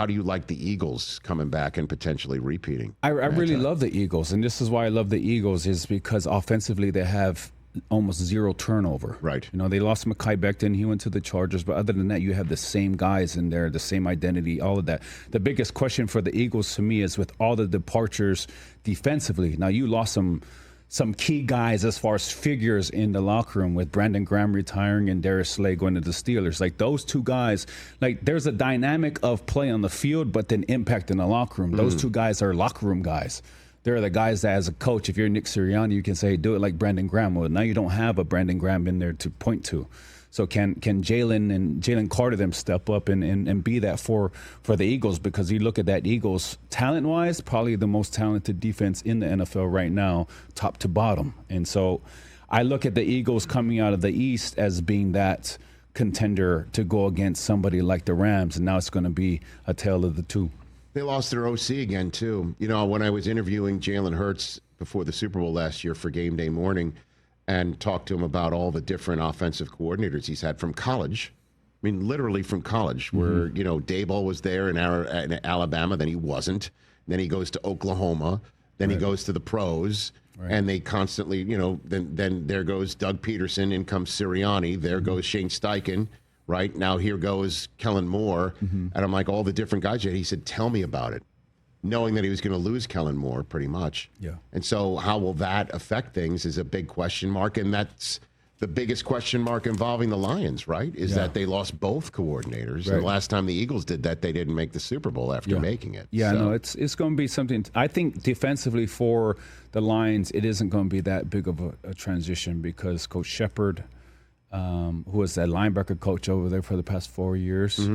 how do you like the Eagles coming back and potentially repeating? I really love the Eagles, and this is why I love the Eagles, is because offensively they have almost zero turnover. Right. You know, they lost Mekhi Becton. He went to the Chargers. But other than that, you have the same guys in there, the same identity, all of that. The biggest question for the Eagles to me is with all the departures defensively. Now, you lost some key guys as far as figures in the locker room with Brandon Graham retiring and Darius Slay going to the Steelers. Like those two guys, like there's a dynamic of play on the field, but then impact in the locker room. Those two guys are locker room guys. They're the guys that, as a coach, if you're Nick Sirianni, you can say, do it like Brandon Graham. Well, now you don't have a Brandon Graham in there to point to. So can Jaylen and Jaylen Carter them step up and be that for the Eagles? Because you look at that Eagles, talent-wise, probably the most talented defense in the NFL right now, top to bottom. And so I look at the Eagles coming out of the East as being that contender to go against somebody like the Rams, and now it's going to be a tale of the two. They lost their OC again, too. You know, when I was interviewing Jalen Hurts before the Super Bowl last year for Game Day Morning and talked to him about all the different offensive coordinators he's had from college, I mean, literally from college, where, you know, Daboll was there in Alabama, then he wasn't. Then he goes to Oklahoma. Then he goes to the pros. And they constantly, you know, then there goes Doug Peterson, in comes Sirianni, there goes Shane Steichen. Right now, here goes Kellen Moore, and I'm like, all the different guys. He said, "Tell me about it," knowing that he was going to lose Kellen Moore, pretty much. Yeah. And so, how will that affect things is a big question mark, and that's the biggest question mark involving the Lions. Right? Is that they lost both coordinators, and the last time the Eagles did that, they didn't make the Super Bowl after making it. Yeah, so. No, it's going to be something. I think defensively for the Lions, it isn't going to be that big of a transition because Coach Shepard, who was that linebacker coach over there for the past 4 years.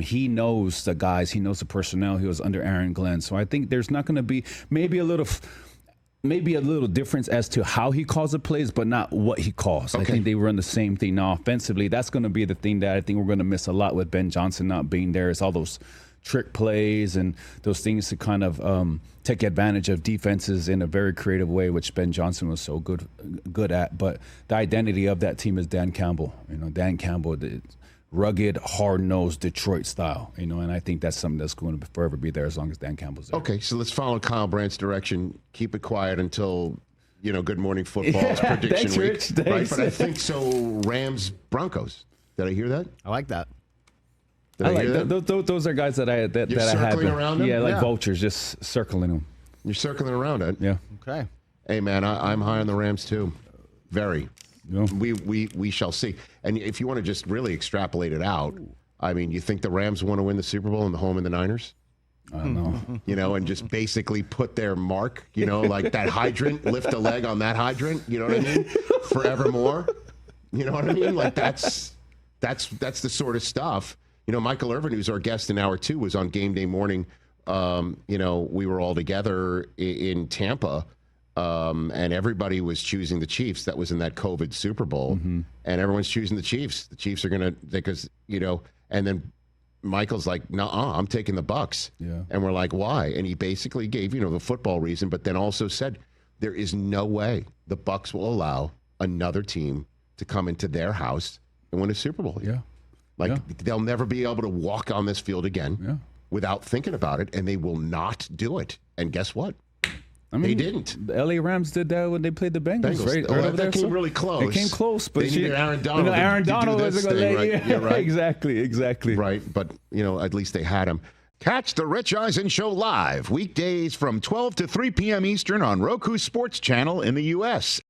He knows the guys. He knows the personnel. He was under Aaron Glenn. So I think there's not going to be maybe a little difference as to how he calls the plays, but not what he calls. Okay. I think they run the same thing. Now, offensively, that's going to be the thing that I think we're going to miss a lot with Ben Johnson not being there. It's all those trick plays and those things to kind of take advantage of defenses in a very creative way, which Ben Johnson was so good at. But the identity of that team is Dan Campbell. You know, Dan Campbell, the rugged, hard-nosed Detroit style. You know, and I think that's something that's going to forever be there as long as Dan Campbell's there. Okay, so let's follow Kyle Brandt's direction. Keep it quiet until, you know, Good Morning Football's prediction thanks, week. Rich, thanks. Right, but I think so. Rams Broncos. Did I hear that? I like that. Did I like that? Those are guys that I had. You're circling around them? Yeah, like vultures, just circling them. You're circling around it. Yeah. Okay. Hey man, I'm high on the Rams too. Very. Yeah. We shall see. And if you want to just really extrapolate it out, I mean, you think the Rams want to win the Super Bowl in the home of the Niners? I don't know. You know, and just basically put their mark, you know, like that hydrant, lift a leg on that hydrant, you know what I mean? Forevermore. You know what I mean? Like that's the sort of stuff. You know, Michael Irvin, who's our guest in hour 2, was on Game Day Morning. You know, we were all together in Tampa, and everybody was choosing the Chiefs. That was in that COVID Super Bowl, and everyone's choosing the Chiefs. The Chiefs are going to, because, you know, and then Michael's like, "Nuh-uh, I'm taking the Bucks." Yeah. And we're like, "Why?" And he basically gave, you know, the football reason, but then also said, there is no way the Bucks will allow another team to come into their house and win a Super Bowl. Yeah. They'll never be able to walk on this field again without thinking about it, and they will not do it. And guess what? I mean, they didn't. The LA Rams did that when they played the Bengals. Right? Well, that came really close. It came close, but they needed Aaron Donald. Aaron Donald wasn't going to let you. You're right. Exactly. Right, but you know, at least they had him. Catch the Rich Eisen Show live weekdays from 12 to 3 p.m. Eastern on Roku Sports Channel in the U.S.